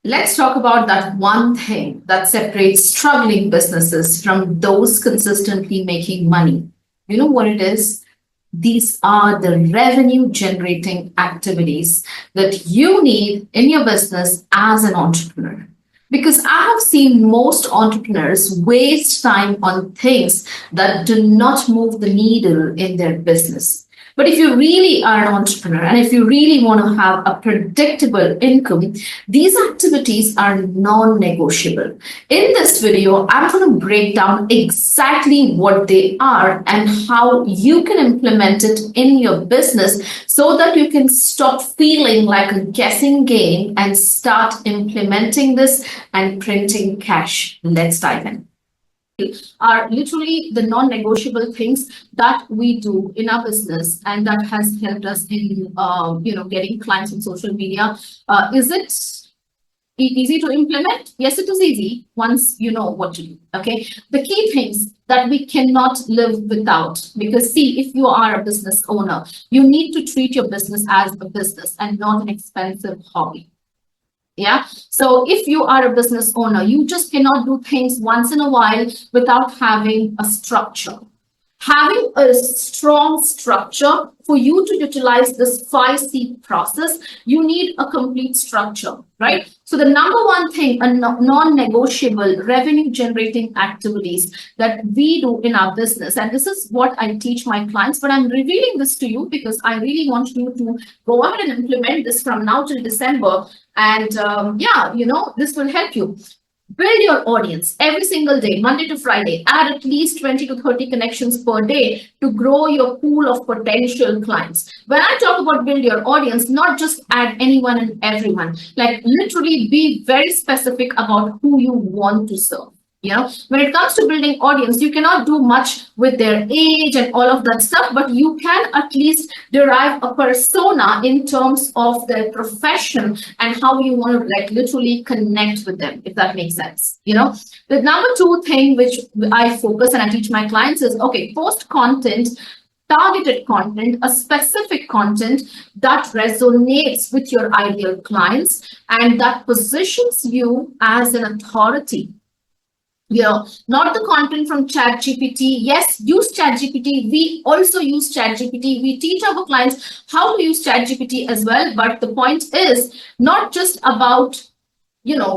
Let's talk about that one thing that separates struggling businesses from those consistently making money. You know what it is? These are the revenue generating activities that you need in your business as an entrepreneur. Because I have seen most entrepreneurs waste time on things that do not move the needle in their business. But if you really are an entrepreneur and if you really want to have a predictable income, these activities are non negotiable. In this video, I'm going to break down exactly what they are and how you can implement it in your business so that you can stop feeling like a guessing game and start implementing this and printing cash. Let's dive in. Are literally the non-negotiable things that we do in our business, and that has helped us in getting clients on social media. Is it easy to implement? Yes, it is easy once you know what to do. Okay, the key things that we cannot live without, because see, if you are a business owner, you need to treat your business as a business and not an expensive hobby. Yeah. So if you are a business owner, you just cannot do things once in a while without having a structure. Having a strong structure for you to utilize this 5C process, you need a complete structure, right? So the number one thing, a non-negotiable revenue generating activities that we do in our business, and this is what I teach my clients, but I'm revealing this to you because I really want you to go ahead and implement this from now till December. And this will help you. Build your audience every single day, Monday to Friday. Add at least 20 to 30 connections per day to grow your pool of potential clients. When I talk about build your audience, not just add anyone and everyone, like literally be very specific about who you want to serve. When it comes to building audience, you cannot do much with their age and all of that stuff, but you can at least derive a persona in terms of their profession and how you want to literally connect with them, if that makes sense. The number two thing which I focus and I teach my clients is, okay, post content, targeted content, a specific content that resonates with your ideal clients and that positions you as an authority. Not the content from ChatGPT. Yes, use ChatGPT. We also use ChatGPT. We teach our clients how to use ChatGPT as well. But the point is not just about,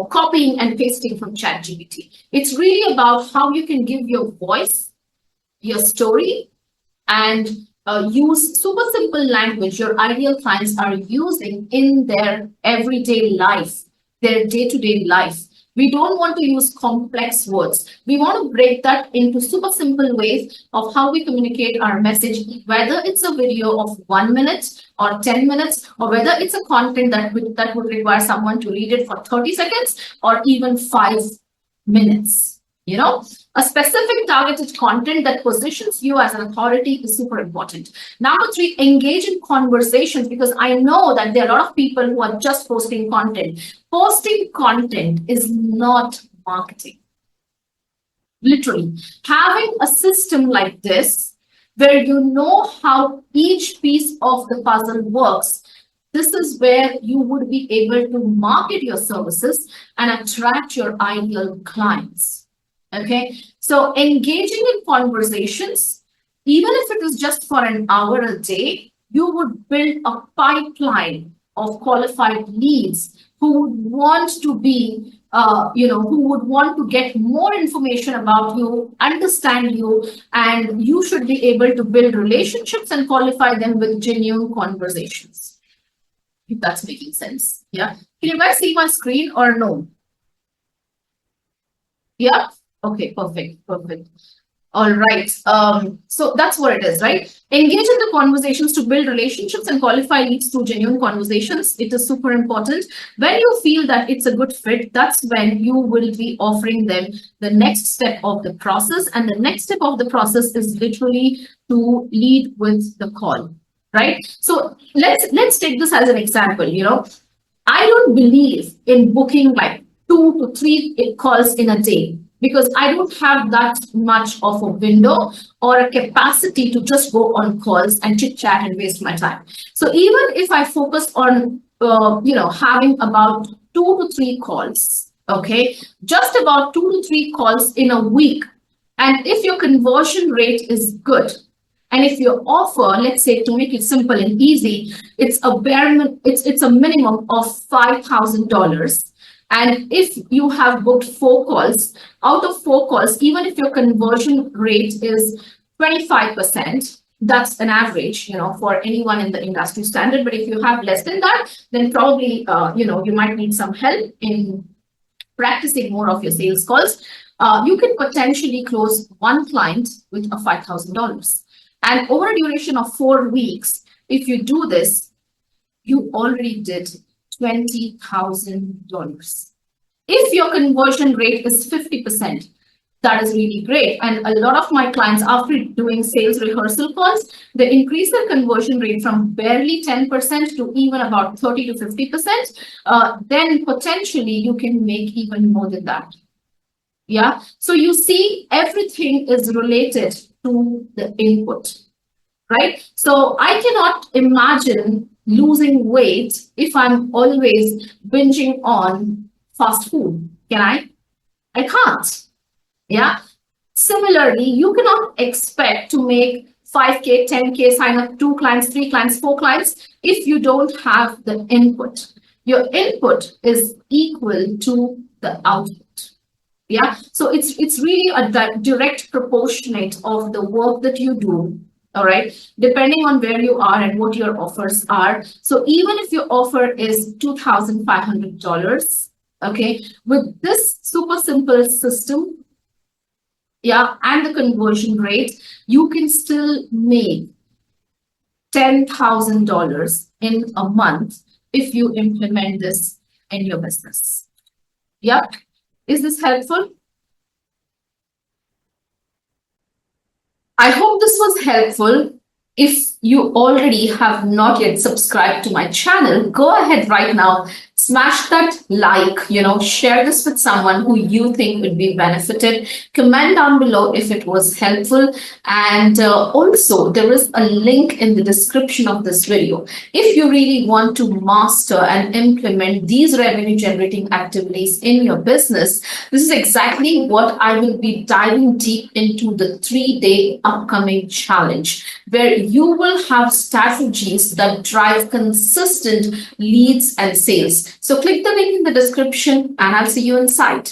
copying and pasting from ChatGPT. It's really about how you can give your voice, your story, and use super simple language your ideal clients are using in their everyday life, their day-to-day life. We don't want to use complex words. We want to break that into super simple ways of how we communicate our message, whether it's a video of 1 minute or 10 minutes, or whether it's a content that would require someone to read it for 30 seconds or even 5 minutes. A specific targeted content that positions you as an authority is super important. Number three, engage in conversations, because I know that there are a lot of people who are just posting content. Posting content is not marketing. Literally, having a system like this, where you know how each piece of the puzzle works, this is where you would be able to market your services and attract your ideal clients. Okay, so engaging in conversations, even if it is just for an hour a day, you would build a pipeline of qualified leads who would want to be, who would want to get more information about you, understand you, and you should be able to build relationships and qualify them with genuine conversations. If that's making sense. Yeah. Can you guys see my screen or no? Yeah. Okay, perfect. All right. So that's what it is, right? Engage in the conversations to build relationships and qualify leads through genuine conversations. It is super important. When you feel that it's a good fit, that's when you will be offering them the next step of the process. And the next step of the process is literally to lead with the call, right? So let's take this as an example. I don't believe in booking like 2 to 3 calls in a day, because I don't have that much of a window or a capacity to just go on calls and chit chat and waste my time. So even if I focus on, having about 2 to 3 calls, okay? Just about 2 to 3 calls in a week. And if your conversion rate is good, and if your offer, let's say to make it simple and easy, it's a minimum of $5,000. And if you have booked 4 calls, out of 4 calls, even if your conversion rate is 25%, that's an average, for anyone in the industry standard. But if you have less than that, then probably, you might need some help in practicing more of your sales calls. You can potentially close one client with a $5,000. And over a duration of 4 weeks, if you do this, you already did $20,000. If your conversion rate is 50%, that is really great. And a lot of my clients, after doing sales rehearsal calls, they increase their conversion rate from barely 10% to even about 30 to 50%. Then potentially you can make even more than that. Yeah. So you see, everything is related to the input, right? So I cannot imagine losing weight if I'm always binging on fast food. Can I? I can't. Yeah. Similarly, you cannot expect to make 5K, 10K, sign up 2 clients, 3 clients, 4 clients if you don't have the input. Your input is equal to the output. Yeah. So it's really a direct proportionate of the work that you do. All right. Depending on where you are and what your offers are. So even if your offer is $2,500, okay, with this super simple system, yeah, and the conversion rate, you can still make $10,000 in a month if you implement this in your business. Yep. Is this helpful? I hope this was helpful. If you already have not yet subscribed to my channel, go ahead right now, smash that like, share this with someone who you think would be benefited. Comment down below if it was helpful. And also, there is a link in the description of this video. If you really want to master and implement these revenue generating activities in your business, this is exactly what I will be diving deep into the 3-day upcoming challenge, where you will have strategies that drive consistent leads and sales. So click the link in the description and I'll see you inside.